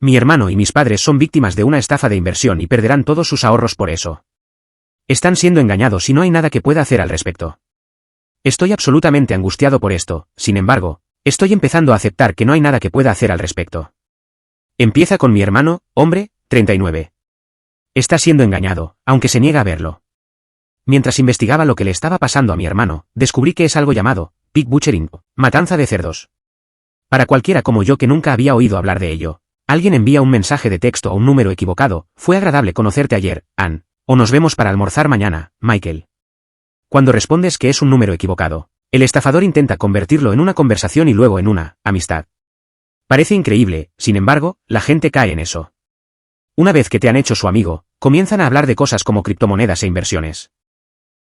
Mi hermano y mis padres son víctimas de una estafa de inversión y perderán todos sus ahorros por eso. Están siendo engañados y no hay nada que pueda hacer al respecto. Estoy absolutamente angustiado por esto, sin embargo, estoy empezando a aceptar que no hay nada que pueda hacer al respecto. Empieza con mi hermano, hombre, 39. Está siendo engañado, aunque se niega a verlo. Mientras investigaba lo que le estaba pasando a mi hermano, descubrí que es algo llamado pig butchering, matanza de cerdos. Para cualquiera como yo que nunca había oído hablar de ello, alguien envía un mensaje de texto a un número equivocado. Fue agradable conocerte ayer, Ann, o nos vemos para almorzar mañana, Michael. Cuando respondes que es un número equivocado, el estafador intenta convertirlo en una conversación y luego en una amistad. Parece increíble, sin embargo, la gente cae en eso. Una vez que te han hecho su amigo, comienzan a hablar de cosas como criptomonedas e inversiones.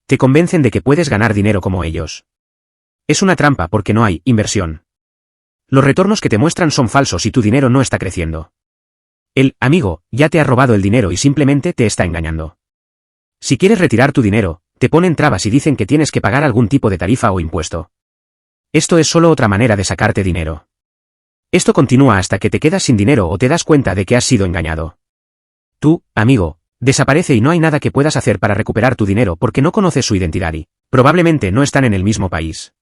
Te convencen de que puedes ganar dinero como ellos. Es una trampa porque no hay inversión. Los retornos que te muestran son falsos y tu dinero no está creciendo. El amigo ya te ha robado el dinero y simplemente te está engañando. Si quieres retirar tu dinero, te ponen trabas y dicen que tienes que pagar algún tipo de tarifa o impuesto. Esto es solo otra manera de sacarte dinero. Esto continúa hasta que te quedas sin dinero o te das cuenta de que has sido engañado. Tú, amigo, desaparece y no hay nada que puedas hacer para recuperar tu dinero porque no conoces su identidad y, probablemente no están en el mismo país.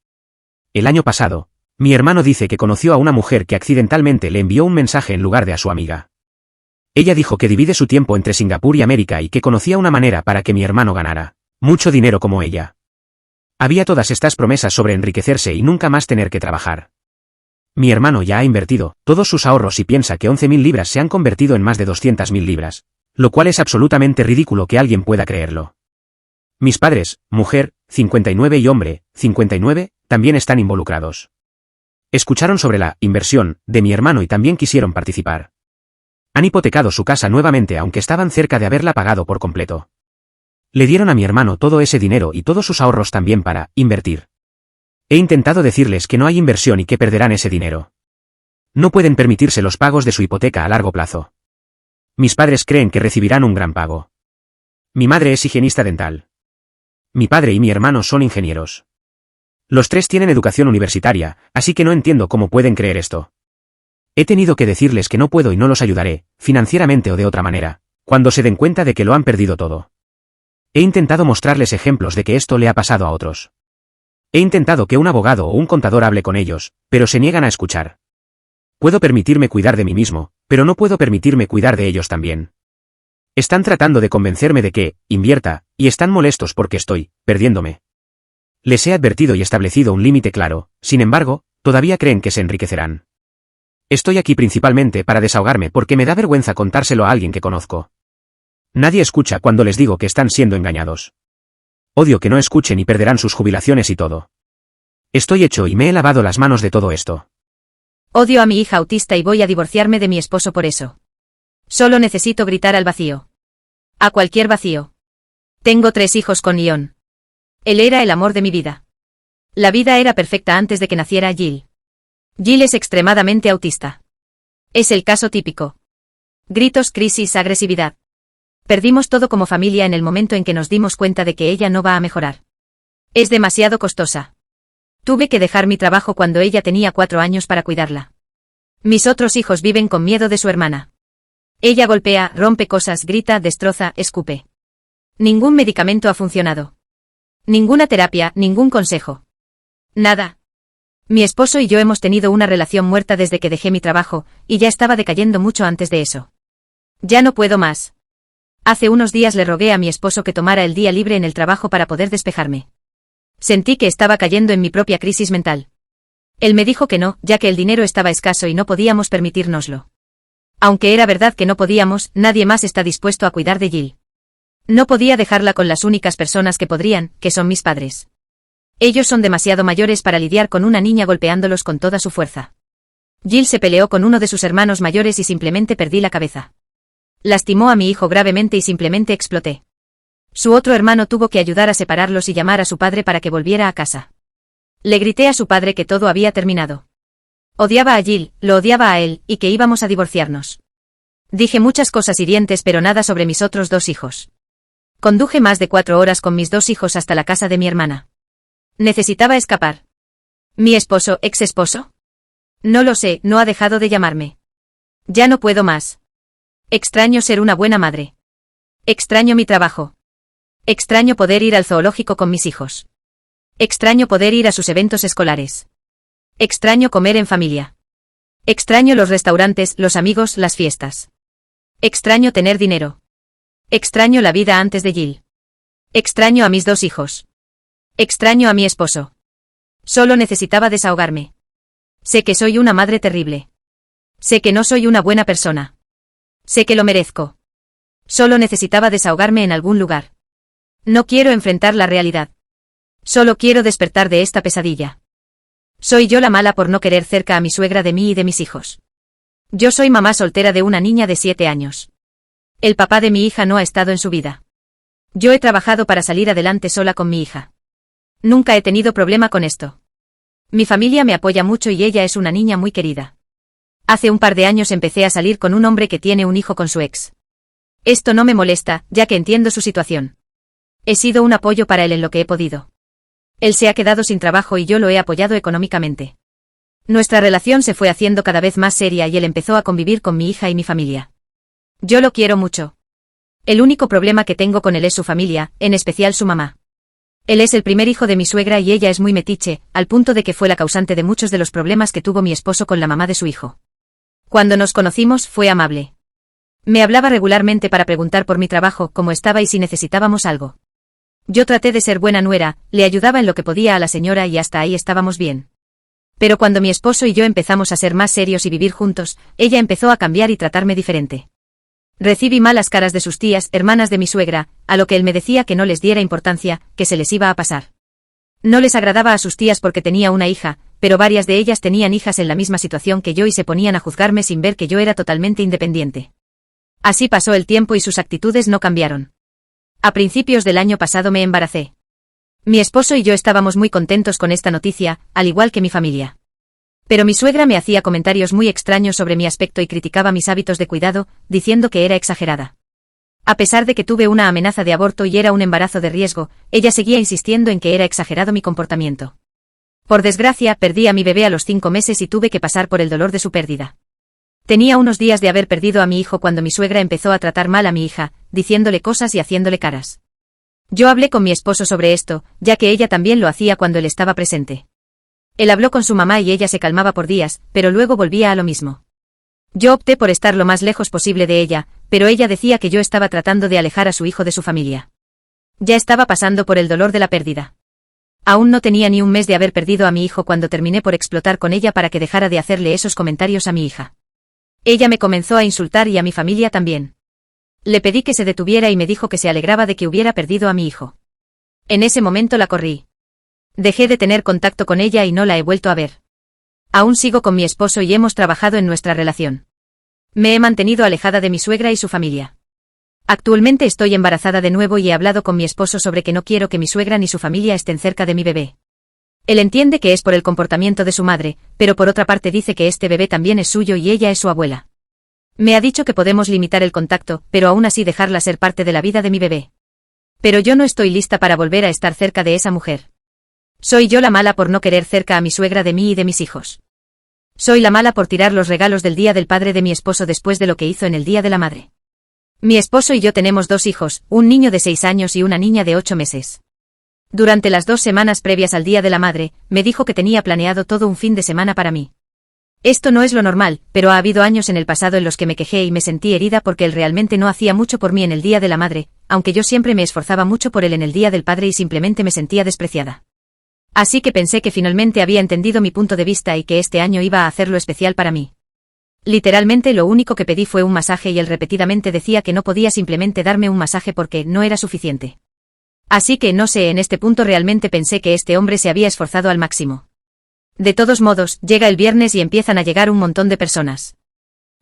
El año pasado, mi hermano dice que conoció a una mujer que accidentalmente le envió un mensaje en lugar de a su amiga. Ella dijo que divide su tiempo entre Singapur y América y que conocía una manera para que mi hermano ganara mucho dinero como ella. Había todas estas promesas sobre enriquecerse y nunca más tener que trabajar. Mi hermano ya ha invertido todos sus ahorros y piensa que 11.000 libras se han convertido en más de 200.000 libras, lo cual es absolutamente ridículo que alguien pueda creerlo. Mis padres, mujer, 59 y hombre, 59, también están involucrados. Escucharon sobre la inversión de mi hermano y también quisieron participar. Han hipotecado su casa nuevamente aunque estaban cerca de haberla pagado por completo. Le dieron a mi hermano todo ese dinero y todos sus ahorros también para invertir. He intentado decirles que no hay inversión y que perderán ese dinero. No pueden permitirse los pagos de su hipoteca a largo plazo. Mis padres creen que recibirán un gran pago. Mi madre es higienista dental. Mi padre y mi hermano son ingenieros. Los tres tienen educación universitaria, así que no entiendo cómo pueden creer esto. He tenido que decirles que no puedo y no los ayudaré, financieramente o de otra manera, cuando se den cuenta de que lo han perdido todo. He intentado mostrarles ejemplos de que esto le ha pasado a otros. He intentado que un abogado o un contador hable con ellos, pero se niegan a escuchar. Puedo permitirme cuidar de mí mismo, pero no puedo permitirme cuidar de ellos también. Están tratando de convencerme de que invierta, y están molestos porque estoy perdiéndome. Les he advertido y establecido un límite claro, sin embargo, todavía creen que se enriquecerán. Estoy aquí principalmente para desahogarme porque me da vergüenza contárselo a alguien que conozco. Nadie escucha cuando les digo que están siendo engañados. Odio que no escuchen y perderán sus jubilaciones y todo. Estoy hecho y me he lavado las manos de todo esto. Odio a mi hija autista y voy a divorciarme de mi esposo por eso. Solo necesito gritar al vacío. A cualquier vacío. Tengo 3 hijos con Ion. Él era el amor de mi vida. La vida era perfecta antes de que naciera Jill. Jill es extremadamente autista. Es el caso típico. Gritos, crisis, agresividad. Perdimos todo como familia en el momento en que nos dimos cuenta de que ella no va a mejorar. Es demasiado costosa. Tuve que dejar mi trabajo cuando ella tenía 4 años para cuidarla. Mis otros hijos viven con miedo de su hermana. Ella golpea, rompe cosas, grita, destroza, escupe. Ningún medicamento ha funcionado. Ninguna terapia, ningún consejo. Nada. Mi esposo y yo hemos tenido una relación muerta desde que dejé mi trabajo, y ya estaba decayendo mucho antes de eso. Ya no puedo más. Hace unos días le rogué a mi esposo que tomara el día libre en el trabajo para poder despejarme. Sentí que estaba cayendo en mi propia crisis mental. Él me dijo que no, ya que el dinero estaba escaso y no podíamos permitírnoslo. Aunque era verdad que no podíamos, nadie más está dispuesto a cuidar de Jill. No podía dejarla con las únicas personas que podrían, que son mis padres. Ellos son demasiado mayores para lidiar con una niña golpeándolos con toda su fuerza. Jill se peleó con uno de sus hermanos mayores y simplemente perdí la cabeza. Lastimó a mi hijo gravemente y simplemente exploté. Su otro hermano tuvo que ayudar a separarlos y llamar a su padre para que volviera a casa. Le grité a su padre que todo había terminado. Odiaba a Jill, lo odiaba a él, y que íbamos a divorciarnos. Dije muchas cosas hirientes pero nada sobre mis otros 2 hijos. Conduje más de 4 horas con mis 2 hijos hasta la casa de mi hermana. Necesitaba escapar. ¿Mi esposo, ex esposo? No lo sé, no ha dejado de llamarme. Ya no puedo más. Extraño ser una buena madre. Extraño mi trabajo. Extraño poder ir al zoológico con mis hijos. Extraño poder ir a sus eventos escolares. Extraño comer en familia. Extraño los restaurantes, los amigos, las fiestas. Extraño tener dinero. Extraño la vida antes de Jill. Extraño a mis 2 hijos. Extraño a mi esposo. Solo necesitaba desahogarme. Sé que soy una madre terrible. Sé que no soy una buena persona. Sé que lo merezco. Solo necesitaba desahogarme en algún lugar. No quiero enfrentar la realidad. Solo quiero despertar de esta pesadilla. Soy yo la mala por no querer cerca a mi suegra de mí y de mis hijos. Yo soy mamá soltera de una niña de 7 años. El papá de mi hija no ha estado en su vida. Yo he trabajado para salir adelante sola con mi hija. Nunca he tenido problema con esto. Mi familia me apoya mucho y ella es una niña muy querida. Hace un par de años empecé a salir con un hombre que tiene un hijo con su ex. Esto no me molesta, ya que entiendo su situación. He sido un apoyo para él en lo que he podido. Él se ha quedado sin trabajo y yo lo he apoyado económicamente. Nuestra relación se fue haciendo cada vez más seria y él empezó a convivir con mi hija y mi familia. Yo lo quiero mucho. El único problema que tengo con él es su familia, en especial su mamá. Él es el primer hijo de mi suegra y ella es muy metiche, al punto de que fue la causante de muchos de los problemas que tuvo mi esposo con la mamá de su hijo. Cuando nos conocimos fue amable. Me hablaba regularmente para preguntar por mi trabajo, cómo estaba y si necesitábamos algo. Yo traté de ser buena nuera, le ayudaba en lo que podía a la señora y hasta ahí estábamos bien. Pero cuando mi esposo y yo empezamos a ser más serios y vivir juntos, ella empezó a cambiar y tratarme diferente. Recibí malas caras de sus tías, hermanas de mi suegra, a lo que él me decía que no les diera importancia, que se les iba a pasar. No les agradaba a sus tías porque tenía una hija, pero varias de ellas tenían hijas en la misma situación que yo y se ponían a juzgarme sin ver que yo era totalmente independiente. Así pasó el tiempo y sus actitudes no cambiaron. A principios del año pasado me embaracé. Mi esposo y yo estábamos muy contentos con esta noticia, al igual que mi familia. Pero mi suegra me hacía comentarios muy extraños sobre mi aspecto y criticaba mis hábitos de cuidado, diciendo que era exagerada. A pesar de que tuve una amenaza de aborto y era un embarazo de riesgo, ella seguía insistiendo en que era exagerado mi comportamiento. Por desgracia, perdí a mi bebé a los 5 meses y tuve que pasar por el dolor de su pérdida. Tenía unos días de haber perdido a mi hijo cuando mi suegra empezó a tratar mal a mi hija, diciéndole cosas y haciéndole caras. Yo hablé con mi esposo sobre esto, ya que ella también lo hacía cuando él estaba presente. Él habló con su mamá y ella se calmaba por días, pero luego volvía a lo mismo. Yo opté por estar lo más lejos posible de ella, pero ella decía que yo estaba tratando de alejar a su hijo de su familia. Ya estaba pasando por el dolor de la pérdida. Aún no tenía ni un mes de haber perdido a mi hijo cuando terminé por explotar con ella para que dejara de hacerle esos comentarios a mi hija. Ella me comenzó a insultar y a mi familia también. Le pedí que se detuviera y me dijo que se alegraba de que hubiera perdido a mi hijo. En ese momento la corrí. Dejé de tener contacto con ella y no la he vuelto a ver. Aún sigo con mi esposo y hemos trabajado en nuestra relación. Me he mantenido alejada de mi suegra y su familia. Actualmente estoy embarazada de nuevo y he hablado con mi esposo sobre que no quiero que mi suegra ni su familia estén cerca de mi bebé. Él entiende que es por el comportamiento de su madre, pero por otra parte dice que este bebé también es suyo y ella es su abuela. Me ha dicho que podemos limitar el contacto, pero aún así dejarla ser parte de la vida de mi bebé. Pero yo no estoy lista para volver a estar cerca de esa mujer. Soy yo la mala por no querer cerca a mi suegra de mí y de mis hijos. Soy la mala por tirar los regalos del Día del Padre de mi esposo después de lo que hizo en el Día de la Madre. Mi esposo y yo tenemos 2 hijos, un niño de 6 años y una niña de 8 meses. Durante las 2 semanas previas al Día de la Madre, me dijo que tenía planeado todo un fin de semana para mí. Esto no es lo normal, pero ha habido años en el pasado en los que me quejé y me sentí herida porque él realmente no hacía mucho por mí en el Día de la Madre, aunque yo siempre me esforzaba mucho por él en el Día del Padre y simplemente me sentía despreciada. Así que pensé que finalmente había entendido mi punto de vista y que este año iba a hacerlo especial para mí. Literalmente lo único que pedí fue un masaje y él repetidamente decía que no podía simplemente darme un masaje porque no era suficiente. Así que no sé, en este punto realmente pensé que este hombre se había esforzado al máximo. De todos modos, llega el viernes y empiezan a llegar un montón de personas.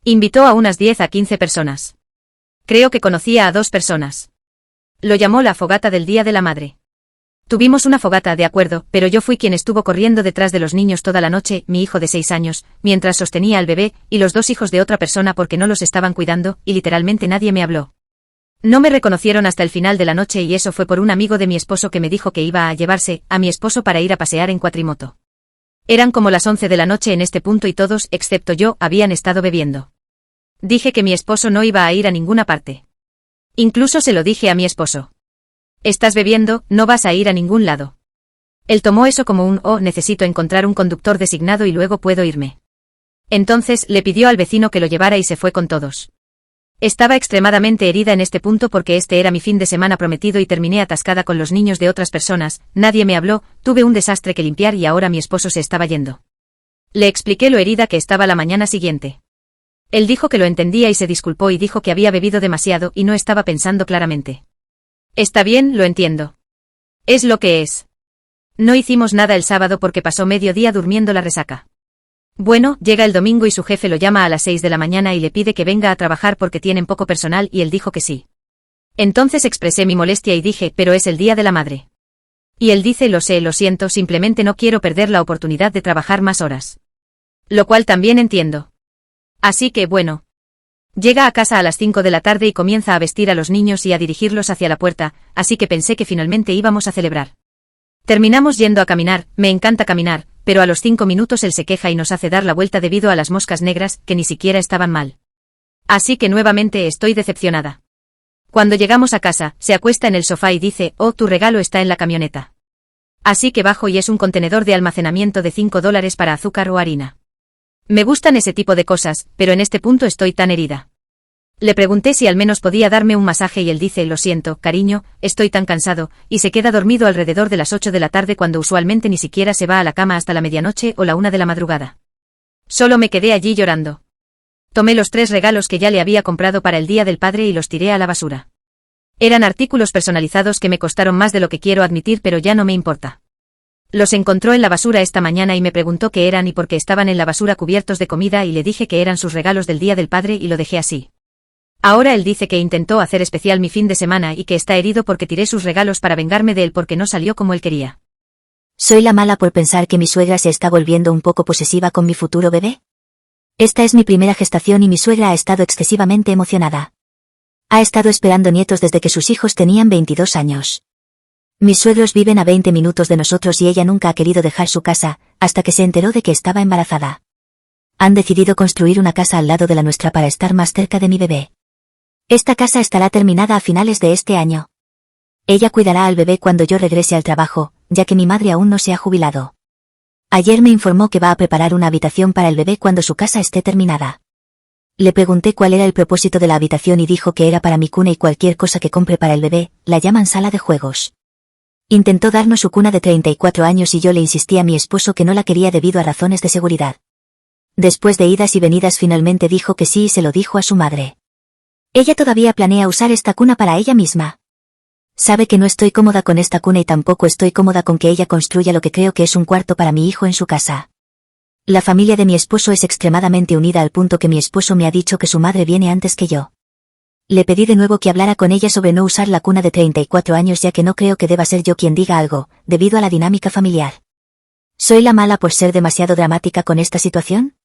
Invitó a unas 10 a 15 personas. Creo que conocía a 2 personas. Lo llamó la fogata del Día de la Madre. Tuvimos una fogata, de acuerdo, pero yo fui quien estuvo corriendo detrás de los niños toda la noche, mi hijo de 6 años, mientras sostenía al bebé, y los 2 hijos de otra persona porque no los estaban cuidando, y literalmente nadie me habló. No me reconocieron hasta el final de la noche y eso fue por un amigo de mi esposo que me dijo que iba a llevarse a mi esposo para ir a pasear en cuatrimoto. Eran como las 11 de la noche en este punto y todos, excepto yo, habían estado bebiendo. Dije que mi esposo no iba a ir a ninguna parte. Incluso se lo dije a mi esposo. Estás bebiendo, no vas a ir a ningún lado. Él tomó eso como un necesito encontrar un conductor designado y luego puedo irme. Entonces le pidió al vecino que lo llevara y se fue con todos. Estaba extremadamente herida en este punto porque este era mi fin de semana prometido y terminé atascada con los niños de otras personas, nadie me habló, tuve un desastre que limpiar y ahora mi esposo se estaba yendo. Le expliqué lo herida que estaba la mañana siguiente. Él dijo que lo entendía y se disculpó y dijo que había bebido demasiado y no estaba pensando claramente. Está bien, lo entiendo. Es lo que es. No hicimos nada el sábado porque pasó medio día durmiendo la resaca. Bueno, llega el domingo y su jefe lo llama a las 6 de la mañana y le pide que venga a trabajar porque tienen poco personal y él dijo que sí. Entonces expresé mi molestia y dije, pero es el día de la madre. Y él dice, lo sé, lo siento, simplemente no quiero perder la oportunidad de trabajar más horas. Lo cual también entiendo. Así que, bueno. Llega a casa a las 5 de la tarde y comienza a vestir a los niños y a dirigirlos hacia la puerta, así que pensé que finalmente íbamos a celebrar. Terminamos yendo a caminar, me encanta caminar, pero a los 5 minutos él se queja y nos hace dar la vuelta debido a las moscas negras, que ni siquiera estaban mal. Así que nuevamente estoy decepcionada. Cuando llegamos a casa, se acuesta en el sofá y dice, tu regalo está en la camioneta. Así que bajo y es un contenedor de almacenamiento de $5 para azúcar o harina. Me gustan ese tipo de cosas, pero en este punto estoy tan herida. Le pregunté si al menos podía darme un masaje y él dice, lo siento, cariño, estoy tan cansado, y se queda dormido alrededor de las 8 de la tarde cuando usualmente ni siquiera se va a la cama hasta la medianoche o la 1 de la madrugada. Solo me quedé allí llorando. Tomé los 3 regalos que ya le había comprado para el Día del Padre y los tiré a la basura. Eran artículos personalizados que me costaron más de lo que quiero admitir, pero ya no me importa. Los encontró en la basura esta mañana y me preguntó qué eran y por qué estaban en la basura cubiertos de comida y le dije que eran sus regalos del Día del Padre y lo dejé así. Ahora él dice que intentó hacer especial mi fin de semana y que está herido porque tiré sus regalos para vengarme de él porque no salió como él quería. ¿Soy la mala por pensar que mi suegra se está volviendo un poco posesiva con mi futuro bebé? Esta es mi primera gestación y mi suegra ha estado excesivamente emocionada. Ha estado esperando nietos desde que sus hijos tenían 22 años. Mis suegros viven a 20 minutos de nosotros y ella nunca ha querido dejar su casa, hasta que se enteró de que estaba embarazada. Han decidido construir una casa al lado de la nuestra para estar más cerca de mi bebé. Esta casa estará terminada a finales de este año. Ella cuidará al bebé cuando yo regrese al trabajo, ya que mi madre aún no se ha jubilado. Ayer me informó que va a preparar una habitación para el bebé cuando su casa esté terminada. Le pregunté cuál era el propósito de la habitación y dijo que era para mi cuna y cualquier cosa que compre para el bebé, la llaman sala de juegos. Intentó darnos su cuna de 34 años y yo le insistí a mi esposo que no la quería debido a razones de seguridad. Después de idas y venidas finalmente dijo que sí y se lo dijo a su madre. Ella todavía planea usar esta cuna para ella misma. Sabe que no estoy cómoda con esta cuna y tampoco estoy cómoda con que ella construya lo que creo que es un cuarto para mi hijo en su casa. La familia de mi esposo es extremadamente unida al punto que mi esposo me ha dicho que su madre viene antes que yo. Le pedí de nuevo que hablara con ella sobre no usar la cuna de 34 años ya que no creo que deba ser yo quien diga algo, debido a la dinámica familiar. ¿Soy la mala por ser demasiado dramática con esta situación?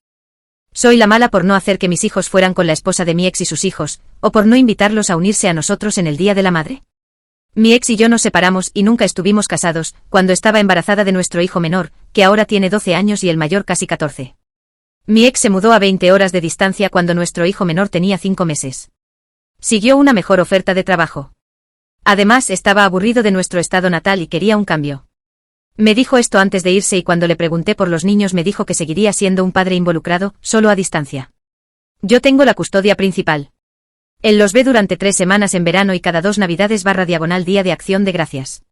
Soy la mala por no hacer que mis hijos fueran con la esposa de mi ex y sus hijos, o por no invitarlos a unirse a nosotros en el Día de la Madre. Mi ex y yo nos separamos y nunca estuvimos casados, cuando estaba embarazada de nuestro hijo menor, que ahora tiene 12 años y el mayor casi 14. Mi ex se mudó a 20 horas de distancia cuando nuestro hijo menor tenía 5 meses. Siguió una mejor oferta de trabajo. Además, estaba aburrido de nuestro estado natal y quería un cambio. Me dijo esto antes de irse y cuando le pregunté por los niños me dijo que seguiría siendo un padre involucrado, solo a distancia. Yo tengo la custodia principal. Él los ve durante 3 semanas en verano y cada 2 Navidades / Día de Acción de Gracias.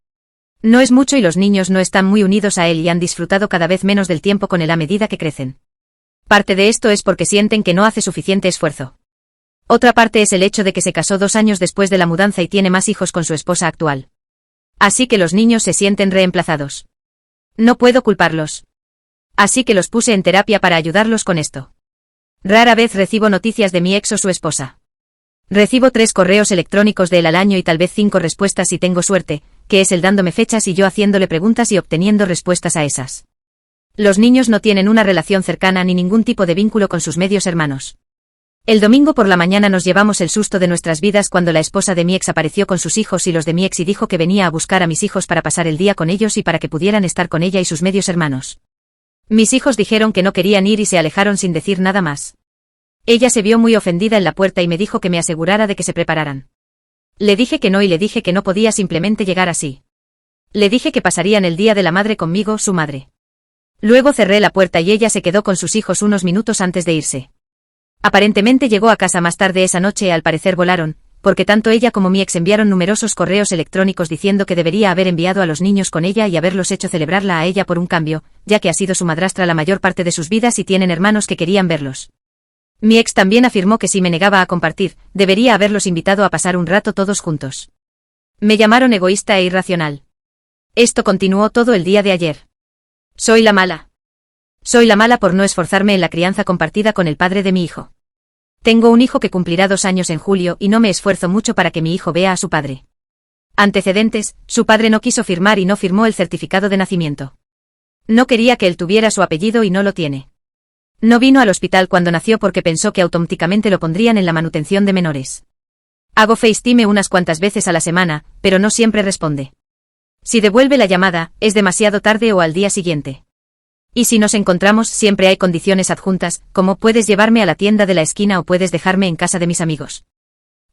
No es mucho y los niños no están muy unidos a él y han disfrutado cada vez menos del tiempo con él a medida que crecen. Parte de esto es porque sienten que no hace suficiente esfuerzo. Otra parte es el hecho de que se casó 2 años después de la mudanza y tiene más hijos con su esposa actual. Así que los niños se sienten reemplazados. No puedo culparlos. Así que los puse en terapia para ayudarlos con esto. Rara vez recibo noticias de mi ex o su esposa. Recibo 3 correos electrónicos de él al año y tal vez 5 respuestas si tengo suerte, que es él dándome fechas y yo haciéndole preguntas y obteniendo respuestas a esas. Los niños no tienen una relación cercana ni ningún tipo de vínculo con sus medios hermanos. El domingo por la mañana nos llevamos el susto de nuestras vidas cuando la esposa de mi ex apareció con sus hijos y los de mi ex y dijo que venía a buscar a mis hijos para pasar el día con ellos y para que pudieran estar con ella y sus medios hermanos. Mis hijos dijeron que no querían ir y se alejaron sin decir nada más. Ella se vio muy ofendida en la puerta y me dijo que me asegurara de que se prepararan. Le dije que no y le dije que no podía simplemente llegar así. Le dije que pasarían el día de la madre conmigo, su madre. Luego cerré la puerta y ella se quedó con sus hijos unos minutos antes de irse. Aparentemente llegó a casa más tarde esa noche y al parecer volaron, porque tanto ella como mi ex enviaron numerosos correos electrónicos diciendo que debería haber enviado a los niños con ella y haberlos hecho celebrarla a ella por un cambio, ya que ha sido su madrastra la mayor parte de sus vidas y tienen hermanos que querían verlos. Mi ex también afirmó que si me negaba a compartir, debería haberlos invitado a pasar un rato todos juntos. Me llamaron egoísta e irracional. Esto continuó todo el día de ayer. Soy la mala. Soy la mala por no esforzarme en la crianza compartida con el padre de mi hijo. Tengo un hijo que cumplirá 2 años en julio y no me esfuerzo mucho para que mi hijo vea a su padre. Antecedentes: su padre no quiso firmar y no firmó el certificado de nacimiento. No quería que él tuviera su apellido y no lo tiene. No vino al hospital cuando nació porque pensó que automáticamente lo pondrían en la manutención de menores. Hago FaceTime unas cuantas veces a la semana, pero no siempre responde. Si devuelve la llamada, es demasiado tarde o al día siguiente. Y si nos encontramos, siempre hay condiciones adjuntas, como puedes llevarme a la tienda de la esquina o puedes dejarme en casa de mis amigos.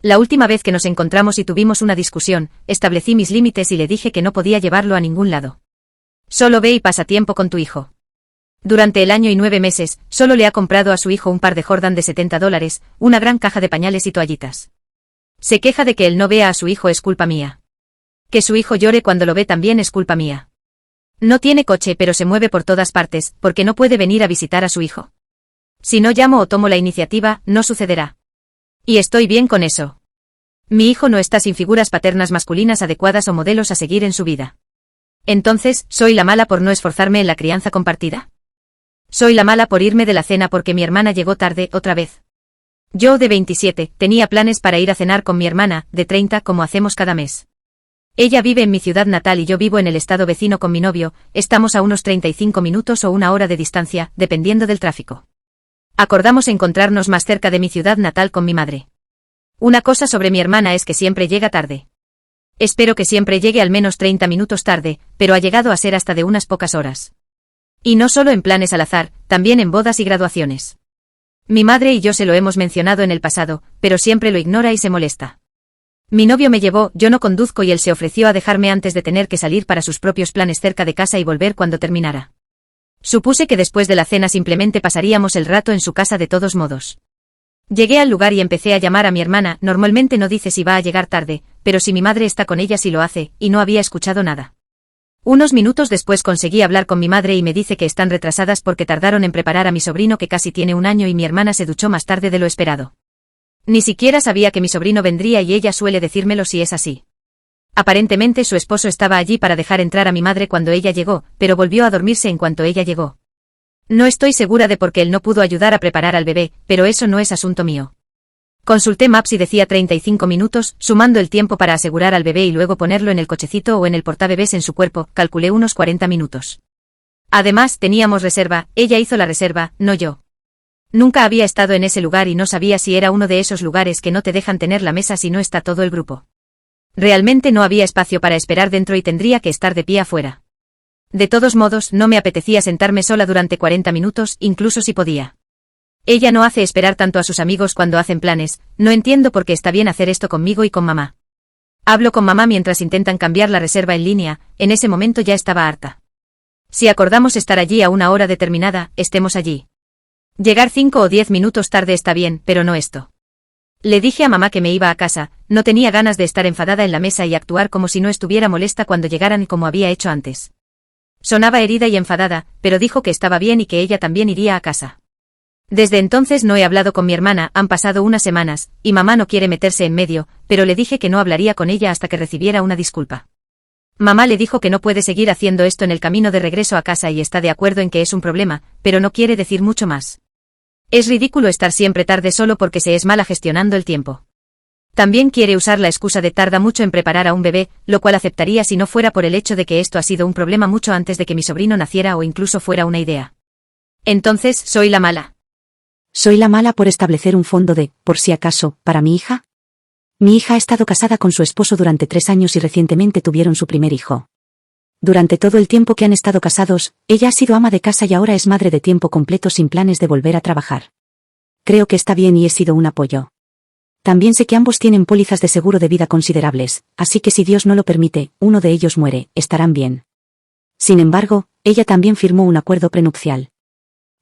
La última vez que nos encontramos y tuvimos una discusión, establecí mis límites y le dije que no podía llevarlo a ningún lado. Solo ve y pasa tiempo con tu hijo. Durante el año y 9 meses, solo le ha comprado a su hijo un par de Jordan de $70, una gran caja de pañales y toallitas. Se queja de que él no vea a su hijo es culpa mía. Que su hijo llore cuando lo ve también es culpa mía. No tiene coche pero se mueve por todas partes, porque no puede venir a visitar a su hijo. Si no llamo o tomo la iniciativa, no sucederá. Y estoy bien con eso. Mi hijo no está sin figuras paternas masculinas adecuadas o modelos a seguir en su vida. Entonces, ¿soy la mala por no esforzarme en la crianza compartida? Soy la mala por irme de la cena porque mi hermana llegó tarde, otra vez. Yo, de 27, tenía planes para ir a cenar con mi hermana, de 30, como hacemos cada mes. Ella vive en mi ciudad natal y yo vivo en el estado vecino con mi novio, estamos a unos 35 minutos o 1 hora de distancia, dependiendo del tráfico. Acordamos encontrarnos más cerca de mi ciudad natal con mi madre. Una cosa sobre mi hermana es que siempre llega tarde. Espero que siempre llegue al menos 30 minutos tarde, pero ha llegado a ser hasta de unas pocas horas. Y no solo en planes al azar, también en bodas y graduaciones. Mi madre y yo se lo hemos mencionado en el pasado, pero siempre lo ignora y se molesta. Mi novio me llevó, yo no conduzco y él se ofreció a dejarme antes de tener que salir para sus propios planes cerca de casa y volver cuando terminara. Supuse que después de la cena simplemente pasaríamos el rato en su casa de todos modos. Llegué al lugar y empecé a llamar a mi hermana, normalmente no dice si va a llegar tarde, pero si mi madre está con ella sí lo hace, y no había escuchado nada. Unos minutos después conseguí hablar con mi madre y me dice que están retrasadas porque tardaron en preparar a mi sobrino que casi tiene 1 año y mi hermana se duchó más tarde de lo esperado. Ni siquiera sabía que mi sobrino vendría y ella suele decírmelo si es así. Aparentemente su esposo estaba allí para dejar entrar a mi madre cuando ella llegó, pero volvió a dormirse en cuanto ella llegó. No estoy segura de por qué él no pudo ayudar a preparar al bebé, pero eso no es asunto mío. Consulté Maps y decía 35 minutos, sumando el tiempo para asegurar al bebé y luego ponerlo en el cochecito o en el portabebés en su cuerpo, calculé unos 40 minutos. Además, teníamos reserva, ella hizo la reserva, no yo. Nunca había estado en ese lugar y no sabía si era uno de esos lugares que no te dejan tener la mesa si no está todo el grupo. Realmente no había espacio para esperar dentro y tendría que estar de pie afuera. De todos modos, no me apetecía sentarme sola durante 40 minutos, incluso si podía. Ella no hace esperar tanto a sus amigos cuando hacen planes, no entiendo por qué está bien hacer esto conmigo y con mamá. Hablo con mamá mientras intentan cambiar la reserva en línea, en ese momento ya estaba harta. Si acordamos estar allí a una hora determinada, estemos allí. Llegar 5 o 10 minutos tarde está bien, pero no esto. Le dije a mamá que me iba a casa, no tenía ganas de estar enfadada en la mesa y actuar como si no estuviera molesta cuando llegaran como había hecho antes. Sonaba herida y enfadada, pero dijo que estaba bien y que ella también iría a casa. Desde entonces no he hablado con mi hermana, han pasado unas semanas, y mamá no quiere meterse en medio, pero le dije que no hablaría con ella hasta que recibiera una disculpa. Mamá le dijo que no puede seguir haciendo esto en el camino de regreso a casa y está de acuerdo en que es un problema, pero no quiere decir mucho más. Es ridículo estar siempre tarde solo porque se es mala gestionando el tiempo. También quiere usar la excusa de tarda mucho en preparar a un bebé, lo cual aceptaría si no fuera por el hecho de que esto ha sido un problema mucho antes de que mi sobrino naciera o incluso fuera una idea. Entonces, ¿soy la mala? ¿Soy la mala por establecer un fondo de, por si acaso, para mi hija? Mi hija ha estado casada con su esposo durante 3 años y recientemente tuvieron su primer hijo. Durante todo el tiempo que han estado casados, ella ha sido ama de casa y ahora es madre de tiempo completo sin planes de volver a trabajar. Creo que está bien y he sido un apoyo. También sé que ambos tienen pólizas de seguro de vida considerables, así que si Dios no lo permite, uno de ellos muere, estarán bien. Sin embargo, ella también firmó un acuerdo prenupcial.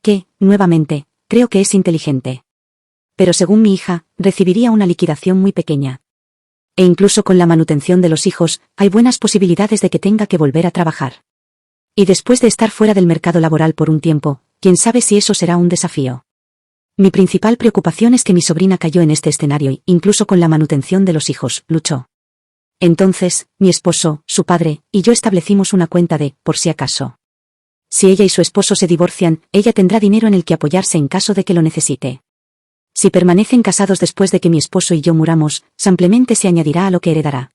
Que, nuevamente, creo que es inteligente. Pero según mi hija, recibiría una liquidación muy pequeña. E incluso con la manutención de los hijos, hay buenas posibilidades de que tenga que volver a trabajar. Y después de estar fuera del mercado laboral por un tiempo, quién sabe si eso será un desafío. Mi principal preocupación es que mi sobrina cayó en este escenario y, incluso con la manutención de los hijos, luchó. Entonces, mi esposo, su padre, y yo establecimos una cuenta de, por si acaso. Si ella y su esposo se divorcian, ella tendrá dinero en el que apoyarse en caso de que lo necesite. Si permanecen casados después de que mi esposo y yo muramos, simplemente se añadirá a lo que heredará.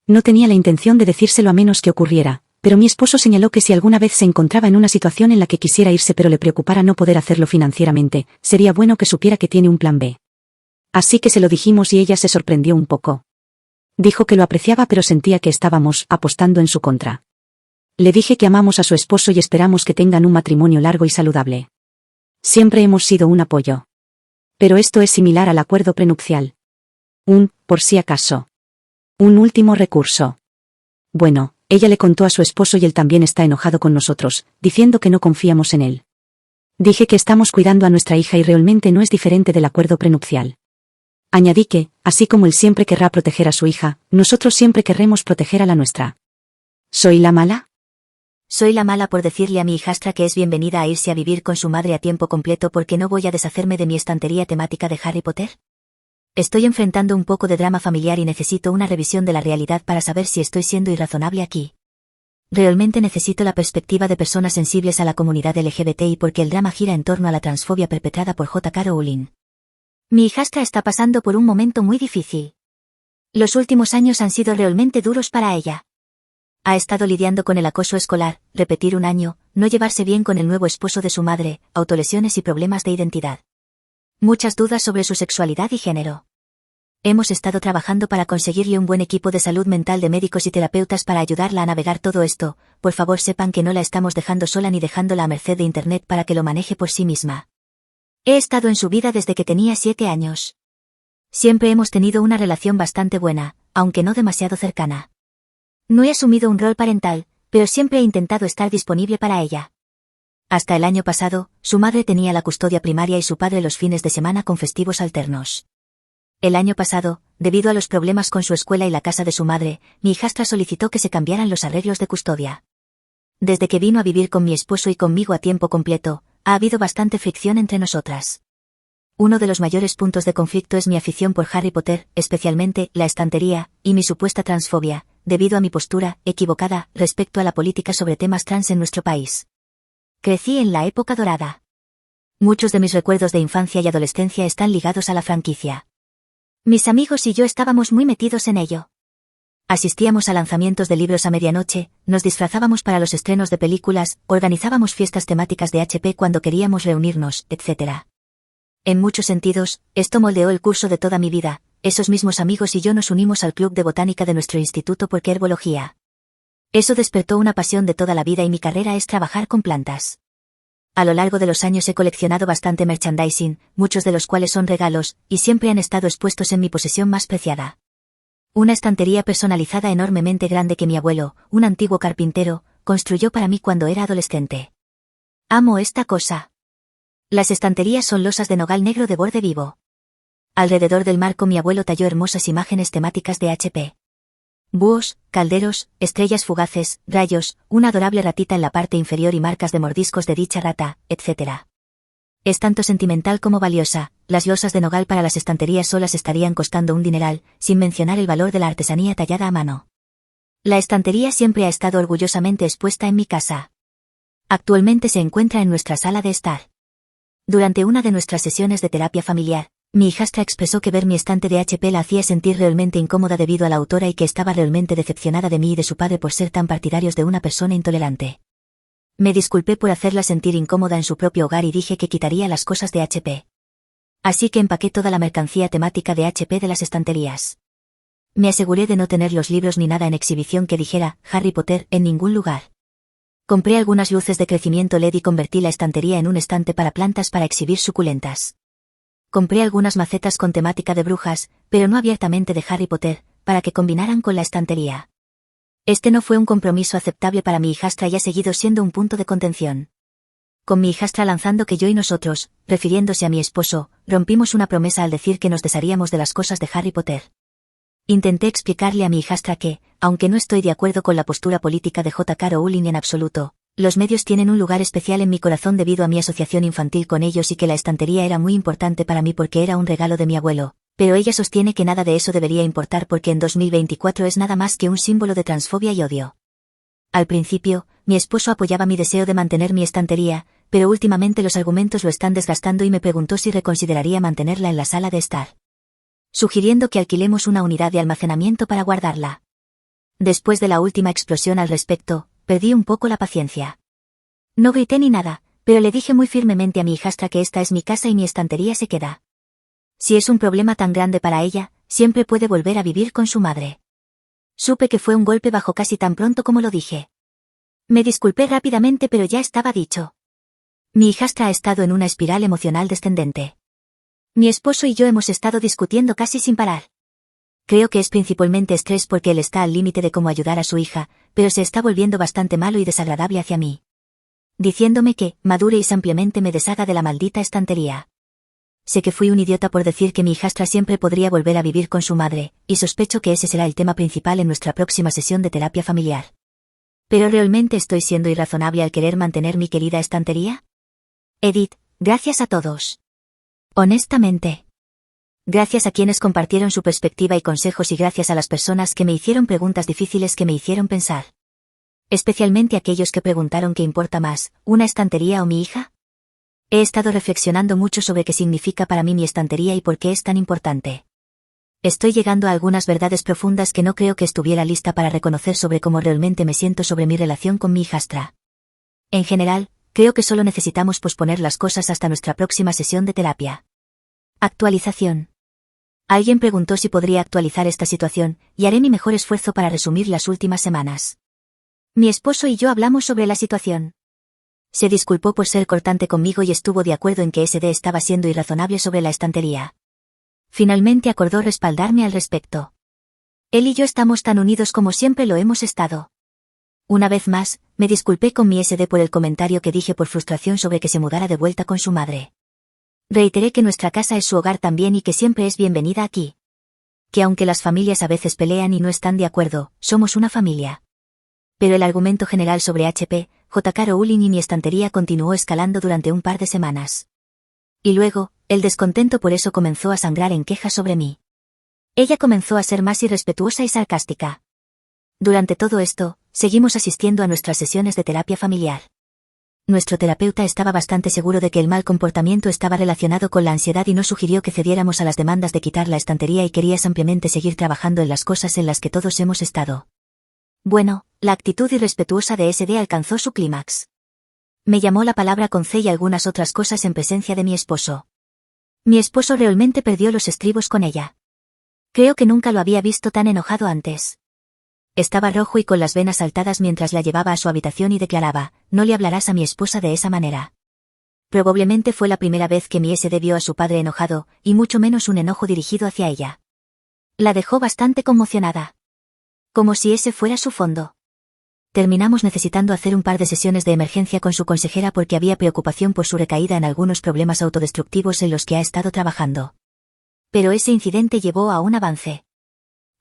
No tenía la intención de decírselo a menos que ocurriera, pero mi esposo señaló que si alguna vez se encontraba en una situación en la que quisiera irse pero le preocupara no poder hacerlo financieramente, sería bueno que supiera que tiene un plan B. Así que se lo dijimos y ella se sorprendió un poco. Dijo que lo apreciaba pero sentía que estábamos apostando en su contra. Le dije que amamos a su esposo y esperamos que tengan un matrimonio largo y saludable. Siempre hemos sido un apoyo. Pero esto es similar al acuerdo prenupcial. Por si acaso. Un último recurso. Bueno, ella le contó a su esposo y él también está enojado con nosotros, diciendo que no confiamos en él. Dije que estamos cuidando a nuestra hija y realmente no es diferente del acuerdo prenupcial. Añadí que, así como él siempre querrá proteger a su hija, nosotros siempre querremos proteger a la nuestra. ¿Soy la mala? Soy la mala por decirle a mi hijastra que es bienvenida a irse a vivir con su madre a tiempo completo porque no voy a deshacerme de mi estantería temática de Harry Potter. Estoy enfrentando un poco de drama familiar y necesito una revisión de la realidad para saber si estoy siendo irrazonable aquí. Realmente necesito la perspectiva de personas sensibles a la comunidad LGBTI porque el drama gira en torno a la transfobia perpetrada por J.K. Rowling. Mi hijastra está pasando por un momento muy difícil. Los últimos años han sido realmente duros para ella. Ha estado lidiando con el acoso escolar, repetir un año, no llevarse bien con el nuevo esposo de su madre, autolesiones y problemas de identidad. Muchas dudas sobre su sexualidad y género. Hemos estado trabajando para conseguirle un buen equipo de salud mental de médicos y terapeutas para ayudarla a navegar todo esto. Por favor sepan que no la estamos dejando sola ni dejándola a merced de Internet para que lo maneje por sí misma. He estado en su vida desde que tenía 7 años. Siempre hemos tenido una relación bastante buena, aunque no demasiado cercana. No he asumido un rol parental, pero siempre he intentado estar disponible para ella. Hasta el año pasado, su madre tenía la custodia primaria y su padre los fines de semana con festivos alternos. El año pasado, debido a los problemas con su escuela y la casa de su madre, mi hijastra solicitó que se cambiaran los arreglos de custodia. Desde que vino a vivir con mi esposo y conmigo a tiempo completo, ha habido bastante fricción entre nosotras. Uno de los mayores puntos de conflicto es mi afición por Harry Potter, especialmente la estantería, y mi supuesta transfobia, debido a mi postura equivocada respecto a la política sobre temas trans en nuestro país. Crecí en la época dorada. Muchos de mis recuerdos de infancia y adolescencia están ligados a la franquicia. Mis amigos y yo estábamos muy metidos en ello. Asistíamos a lanzamientos de libros a medianoche, nos disfrazábamos para los estrenos de películas, organizábamos fiestas temáticas de HP cuando queríamos reunirnos, etc. En muchos sentidos, esto moldeó el curso de toda mi vida. Esos mismos amigos y yo nos unimos al club de botánica de nuestro instituto porque herbología. Eso despertó una pasión de toda la vida y mi carrera es trabajar con plantas. A lo largo de los años he coleccionado bastante merchandising, muchos de los cuales son regalos, y siempre han estado expuestos en mi posesión más preciada. Una estantería personalizada enormemente grande que mi abuelo, un antiguo carpintero, construyó para mí cuando era adolescente. Amo esta cosa. Las estanterías son losas de nogal negro de borde vivo. Alrededor del marco mi abuelo talló hermosas imágenes temáticas de HP. Búhos, calderos, estrellas fugaces, rayos, una adorable ratita en la parte inferior y marcas de mordiscos de dicha rata, etc. Es tanto sentimental como valiosa. Las losas de nogal para las estanterías solas estarían costando un dineral, sin mencionar el valor de la artesanía tallada a mano. La estantería siempre ha estado orgullosamente expuesta en mi casa. Actualmente se encuentra en nuestra sala de estar. Durante una de nuestras sesiones de terapia familiar, mi hijastra expresó que ver mi estante de HP la hacía sentir realmente incómoda debido a la autora y que estaba realmente decepcionada de mí y de su padre por ser tan partidarios de una persona intolerante. Me disculpé por hacerla sentir incómoda en su propio hogar y dije que quitaría las cosas de HP. Así que empaqué toda la mercancía temática de HP de las estanterías. Me aseguré de no tener los libros ni nada en exhibición que dijera Harry Potter en ningún lugar. Compré algunas luces de crecimiento LED y convertí la estantería en un estante para plantas para exhibir suculentas. compré algunas macetas con temática de brujas, pero no abiertamente de Harry Potter, para que combinaran con la estantería. Este no fue un compromiso aceptable para mi hijastra y ha seguido siendo un punto de contención. Con mi hijastra lanzando que yo y nosotros, refiriéndose a mi esposo, rompimos una promesa al decir que nos desharíamos de las cosas de Harry Potter. Intenté explicarle a mi hijastra que, aunque no estoy de acuerdo con la postura política de J.K. Rowling en absoluto, los medios tienen un lugar especial en mi corazón debido a mi asociación infantil con ellos y que la estantería era muy importante para mí porque era un regalo de mi abuelo, pero ella sostiene que nada de eso debería importar porque en 2024 es nada más que un símbolo de transfobia y odio. Al principio, mi esposo apoyaba mi deseo de mantener mi estantería, pero últimamente los argumentos lo están desgastando y me preguntó si reconsideraría mantenerla en la sala de estar, sugiriendo que alquilemos una unidad de almacenamiento para guardarla. Después de la última explosión al respecto, perdí un poco la paciencia. No grité ni nada, pero le dije muy firmemente a mi hijastra que esta es mi casa y mi estantería se queda. Si es un problema tan grande para ella, siempre puede volver a vivir con su madre. Supe que fue un golpe bajo casi tan pronto como lo dije. Me disculpé rápidamente pero ya estaba dicho. Mi hijastra ha estado en una espiral emocional descendente. Mi esposo y yo hemos estado discutiendo casi sin parar. Creo que es principalmente estrés porque él está al límite de cómo ayudar a su hija, pero se está volviendo bastante malo y desagradable hacia mí. Diciéndome que, madure y simplemente me deshaga de la maldita estantería. Sé que fui un idiota por decir que mi hijastra siempre podría volver a vivir con su madre, y sospecho que ese será el tema principal en nuestra próxima sesión de terapia familiar. ¿Pero realmente estoy siendo irrazonable al querer mantener mi querida estantería? Edith, gracias a todos. Honestamente. Gracias a quienes compartieron su perspectiva y consejos y gracias a las personas que me hicieron preguntas difíciles que me hicieron pensar. Especialmente aquellos que preguntaron qué importa más, una estantería o mi hija. He estado reflexionando mucho sobre qué significa para mí mi estantería y por qué es tan importante. Estoy llegando a algunas verdades profundas que no creo que estuviera lista para reconocer sobre cómo realmente me siento sobre mi relación con mi hijastra. En general, creo que solo necesitamos posponer las cosas hasta nuestra próxima sesión de terapia. Actualización. Alguien preguntó si podría actualizar esta situación, y haré mi mejor esfuerzo para resumir las últimas semanas. Mi esposo y yo hablamos sobre la situación. Se disculpó por ser cortante conmigo y estuvo de acuerdo en que SD estaba siendo irrazonable sobre la estantería. Finalmente acordó respaldarme al respecto. Él y yo estamos tan unidos como siempre lo hemos estado. Una vez más, me disculpé con mi SD por el comentario que dije por frustración sobre que se mudara de vuelta con su madre. Reiteré que nuestra casa es su hogar también y que siempre es bienvenida aquí. Que aunque las familias a veces pelean y no están de acuerdo, somos una familia. Pero el argumento general sobre HP, J.K. Rowling y mi estantería continuó escalando durante un par de semanas. Y luego, el descontento por eso comenzó a sangrar en quejas sobre mí. Ella comenzó a ser más irrespetuosa y sarcástica. Durante todo esto, seguimos asistiendo a nuestras sesiones de terapia familiar. Nuestro terapeuta estaba bastante seguro de que el mal comportamiento estaba relacionado con la ansiedad y no sugirió que cediéramos a las demandas de quitar la estantería y quería simplemente seguir trabajando en las cosas en las que todos hemos estado. Bueno, la actitud irrespetuosa de SD alcanzó su clímax. Me llamó la palabra con C y algunas otras cosas en presencia de mi esposo. Mi esposo realmente perdió los estribos con ella. Creo que nunca lo había visto tan enojado antes. Estaba rojo y con las venas saltadas mientras la llevaba a su habitación y declaraba, no le hablarás a mi esposa de esa manera. Probablemente fue la primera vez que mi SD vio a su padre enojado, y mucho menos un enojo dirigido hacia ella. La dejó bastante conmocionada. Como si ese fuera su fondo. Terminamos necesitando hacer un par de sesiones de emergencia con su consejera porque había preocupación por su recaída en algunos problemas autodestructivos en los que ha estado trabajando. Pero ese incidente llevó a un avance.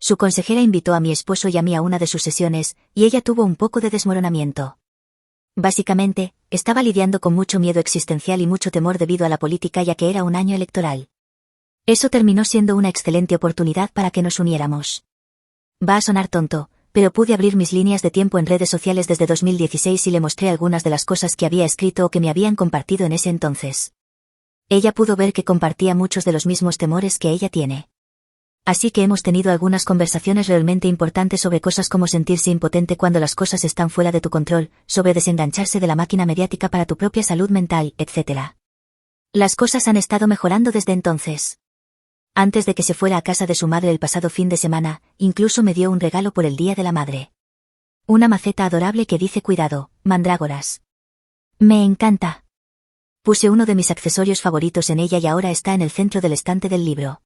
Su consejera invitó a mi esposo y a mí a una de sus sesiones, y ella tuvo un poco de desmoronamiento. Básicamente, estaba lidiando con mucho miedo existencial y mucho temor debido a la política ya que era un año electoral. Eso terminó siendo una excelente oportunidad para que nos uniéramos. Va a sonar tonto, pero pude abrir mis líneas de tiempo en redes sociales desde 2016 y le mostré algunas de las cosas que había escrito o que me habían compartido en ese entonces. Ella pudo ver que compartía muchos de los mismos temores que ella tiene. Así que hemos tenido algunas conversaciones realmente importantes sobre cosas como sentirse impotente cuando las cosas están fuera de tu control, sobre desengancharse de la máquina mediática para tu propia salud mental, etc. Las cosas han estado mejorando desde entonces. Antes de que se fuera a casa de su madre el pasado fin de semana, incluso me dio un regalo por el Día de la Madre. Una maceta adorable que dice cuidado, mandrágoras. Me encanta. Puse uno de mis accesorios favoritos en ella y ahora está en el centro del estante del libro.